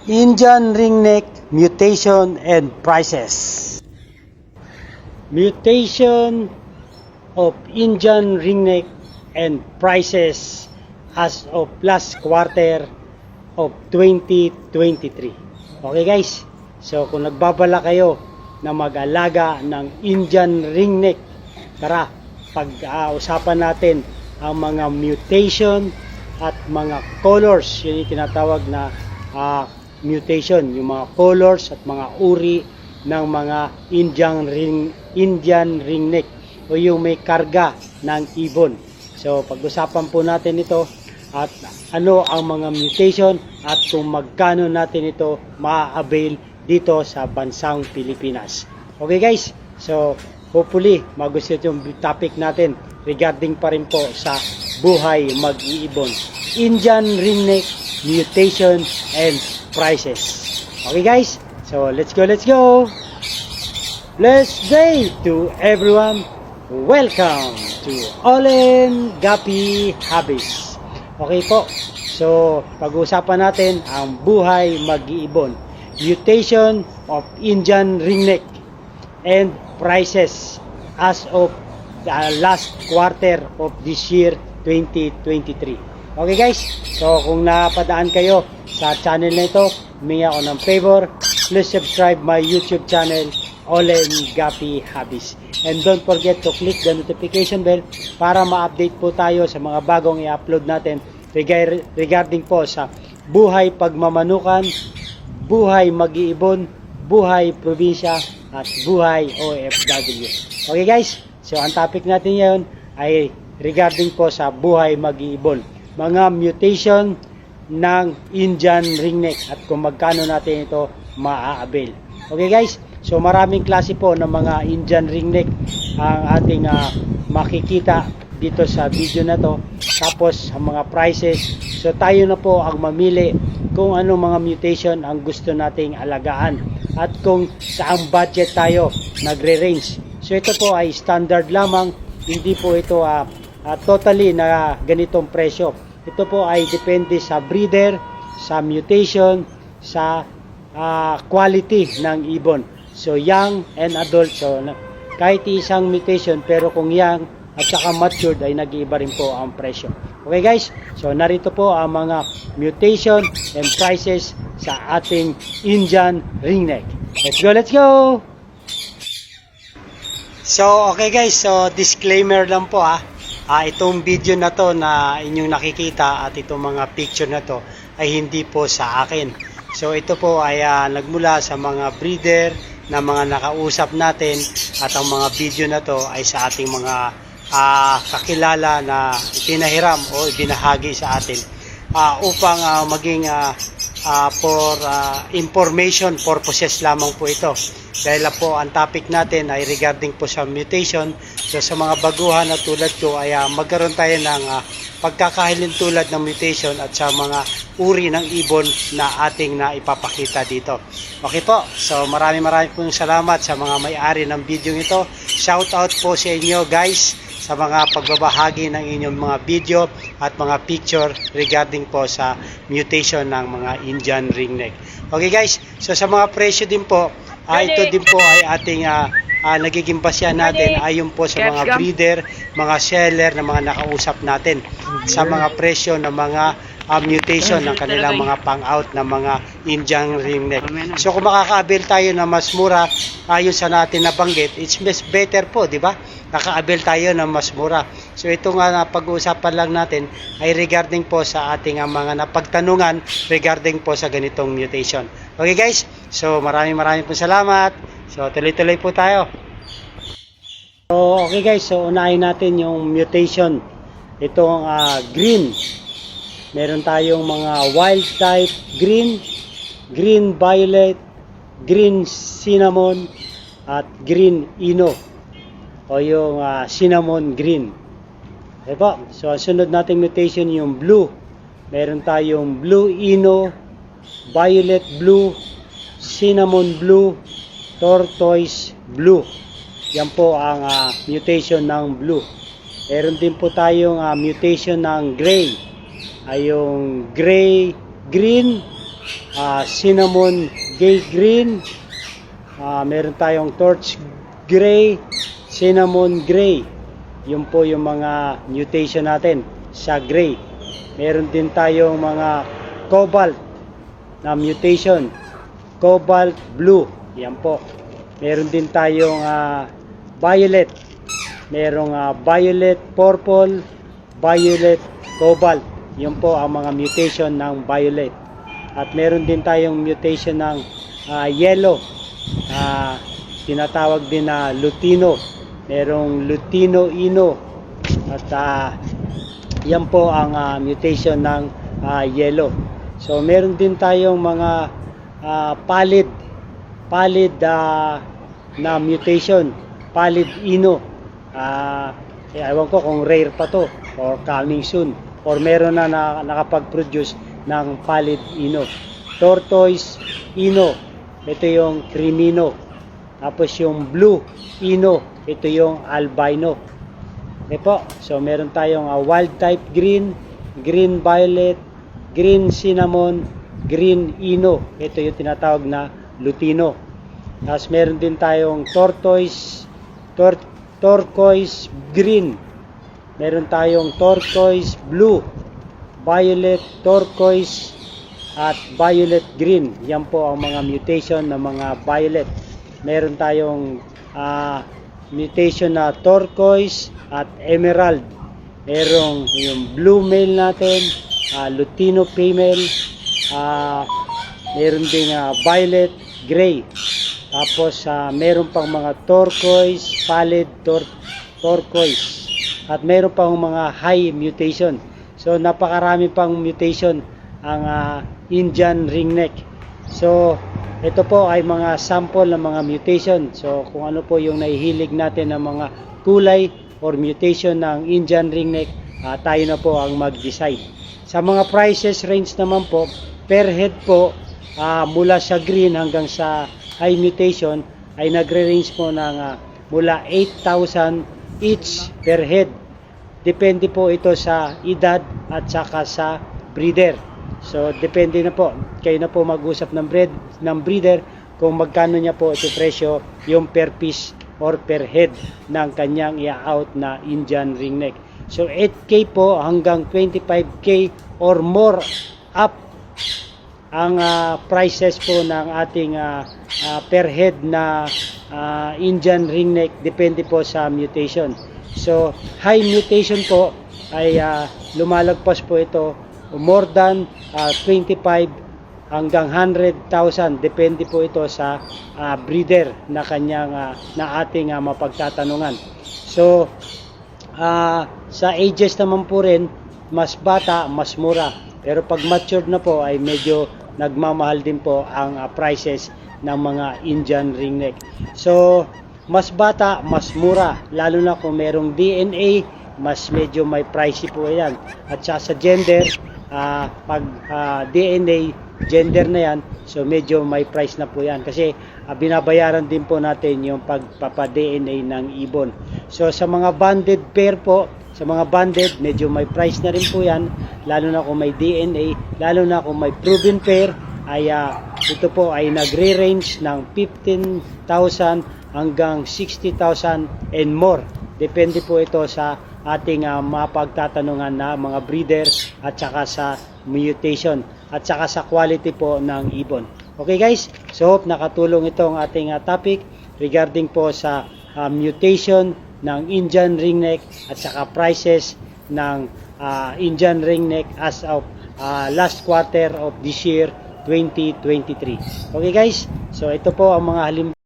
Indian ringneck mutation and prices. Mutation of Indian ringneck and prices as of last quarter of 2023. Okay guys, so kung nagbabala kayo na mag-alaga ng Indian ringneck, tara, pag-usapan natin ang mga mutation at mga colors. Yun yung tinatawag na mutation, yung mga colors at mga uri ng mga Indian ringneck o yung may karga ng ibon. So pag-usapan po natin ito at ano ang mga mutation at kung magkano natin ito ma-avail dito sa bansang Pilipinas. Okay guys, so hopefully magustuhan yung topic natin regarding pa rin po sa buhay mag-iibon, Indian ringneck mutation and prices. Okay guys, so let's go. Blessed day to everyone. Welcome to Olen Gapi Hobbies. Okay po, so pag-uusapan natin ang buhay mag-iibon, mutation of Indian ringneck and prices as of last quarter of this year 2023. Okay guys, so kung napadaan kayo sa channel na ito, humingi ako ng favor, please subscribe my YouTube channel, Olen Gapi Hobbies. And don't forget to click the notification bell para ma-update po tayo sa mga bagong i-upload natin regarding po sa buhay pagmamanukan, buhay mag-iibon, buhay probinsya at buhay OFW. Okay guys, so ang topic natin ngayon ay regarding po sa buhay mag-iibon, mga mutation ng Indian ringneck at kung magkano natin ito maa-avail. Okay guys, so maraming klase po ng mga Indian ringneck ang ating makikita dito sa video na to, tapos ang mga prices. So tayo na po ang mamili kung ano mga mutation ang gusto nating alagaan at kung saang budget tayo nagre-range. So ito po ay standard lamang, hindi po ito totally na ganitong presyo. Ito po ay depende sa breeder, sa mutation, sa quality ng ibon. So young and adult, so kahit isang mutation, pero kung young at saka matured ay nag-iiba rin po ang presyo. Okay guys, so narito po ang mga mutation and prices sa ating Indian ringneck. Let's go! So okay guys, so disclaimer lang po itong video na to na inyong nakikita at itong mga picture na to ay hindi po sa akin. So ito po ay nagmula sa mga breeder na mga nakausap natin at ang mga video na to ay sa ating mga kakilala na ipinahiram o ibinahagi sa atin upang maging for information purposes lamang po ito. Dahil po ang topic natin ay regarding po sa mutation. So sa mga baguhan na tulad ko ay magkaroon tayo ng pagkakahilin tulad ng mutation at sa mga uri ng ibon na ating na ipapakita dito. Okay po, so maraming pong salamat sa mga may-ari ng video ito. Shout out po sa inyo guys sa mga pagbabahagi ng inyong mga video at mga picture regarding po sa mutation ng mga Indian ringneck. Okay guys, so sa mga presyo din po, ito din po ay ating nagiging basya natin ayon po sa mga breeder, mga seller na mga nakausap natin sa mga presyo ng mga mutation ng kanilang mga pang-out na mga Indian ringneck. So kung makaka-avail tayo na mas mura ayon sa natin nabanggit, it's better po, di ba? Naka-avail tayo ng mas mura. So ito nga pag-uusapan lang natin ay regarding po sa ating mga napagtanungan regarding po sa ganitong mutation. Okay guys, so maraming po salamat. So tuloy-tuloy po tayo. So okay guys, so unahin natin yung mutation. Itong green. Meron tayong mga wild type green, green violet, green cinnamon at green ino o yung cinnamon green. Okay po, so sunod nating mutation yung blue. Meron tayong blue ino, violet blue, cinnamon blue, tortoise blue. Yan po ang mutation ng blue. Meron din po tayong mutation ng gray. Ay yung gray, green, cinnamon gay green, meron tayong torch gray, cinnamon gray. Yun po yung mga mutation natin sa gray. Meron din tayong mga cobalt na mutation, cobalt blue. Yan po. Meron din tayong violet. Merong violet purple, violet cobalt. Yun po ang mga mutation ng violet. At meron din tayong mutation ng yellow. Tinatawag din na lutino. Merong lutino ino. At yan po ang mutation ng yellow. So meron din tayong mga pallid na mutation, pallid ino. Ewan ko kung rare pa to or coming soon or meron na nakapag-produce ng pallid ino. Tortoise ino, ito yung crimino. Tapos yung blue ino, ito yung albino. Okay po, so meron tayong wild type green, green violet, green cinnamon, green ino. Ito yung tinatawag na lutino. Tapos meron din tayong turquoise green. Meron tayong turquoise blue, violet turquoise at violet green. Yan po ang mga mutation ng mga violet. Meron tayong mutation na turquoise at emerald. Merong yung blue male natin, lutino female, meron ding violet gray. Tapos meron pang mga turquoise, pallid turquoise. At meron pang mga high mutation. So napakarami pang mutation ang Indian ringneck. So ito po ay mga sample ng mga mutation. So kung ano po yung nahihilig natin ng mga kulay or mutation ng Indian ringneck, tayo na po ang mag-decide. Sa mga prices range naman po, per head po, mula sa green hanggang sa high mutation ay nagre-range po ng mula 8,000 each per head. Depende po ito sa edad at saka sa breeder. So depende na po, kayo na po mag-usap ng breeder kung magkano niya po ito presyo yung per piece or per head ng kanyang i-out na Indian ringneck. So 8K po hanggang 25K or more up ang prices po ng ating per head na Indian ringneck, depende po sa mutation. So high mutation po ay lumalagpas po ito more than 25 hanggang 100,000, depende po ito sa breeder na kanyang na ating mapagtatanungan. So sa ages naman po rin, mas bata, mas mura. Pero pag matured na po ay medyo nagmamahal din po ang prices ng mga Indian ringneck. So mas bata, mas mura, lalo na kung merong DNA, mas medyo may pricey po yan. At sa gender, pag DNA, gender na yan, so medyo may price na po yan. Kasi binabayaran din po natin yung pagpapa-DNA ng ibon. So sa mga banded pair po, sa mga banded, medyo may price na rin po yan, lalo na kung may DNA, lalo na kung may proven pair, ay ito po ay nagre-range ng 15,000 hanggang 60,000 and more. Depende po ito sa ating mapagtatanungan na mga breeder at saka sa mutation at saka sa quality po ng ibon. Okay guys, so hope nakatulong itong ating topic regarding po sa mutation ng Indian ringneck at saka prices ng Indian ringneck as of last quarter of this year 2023. Okay guys, so ito po ang mga halimbawa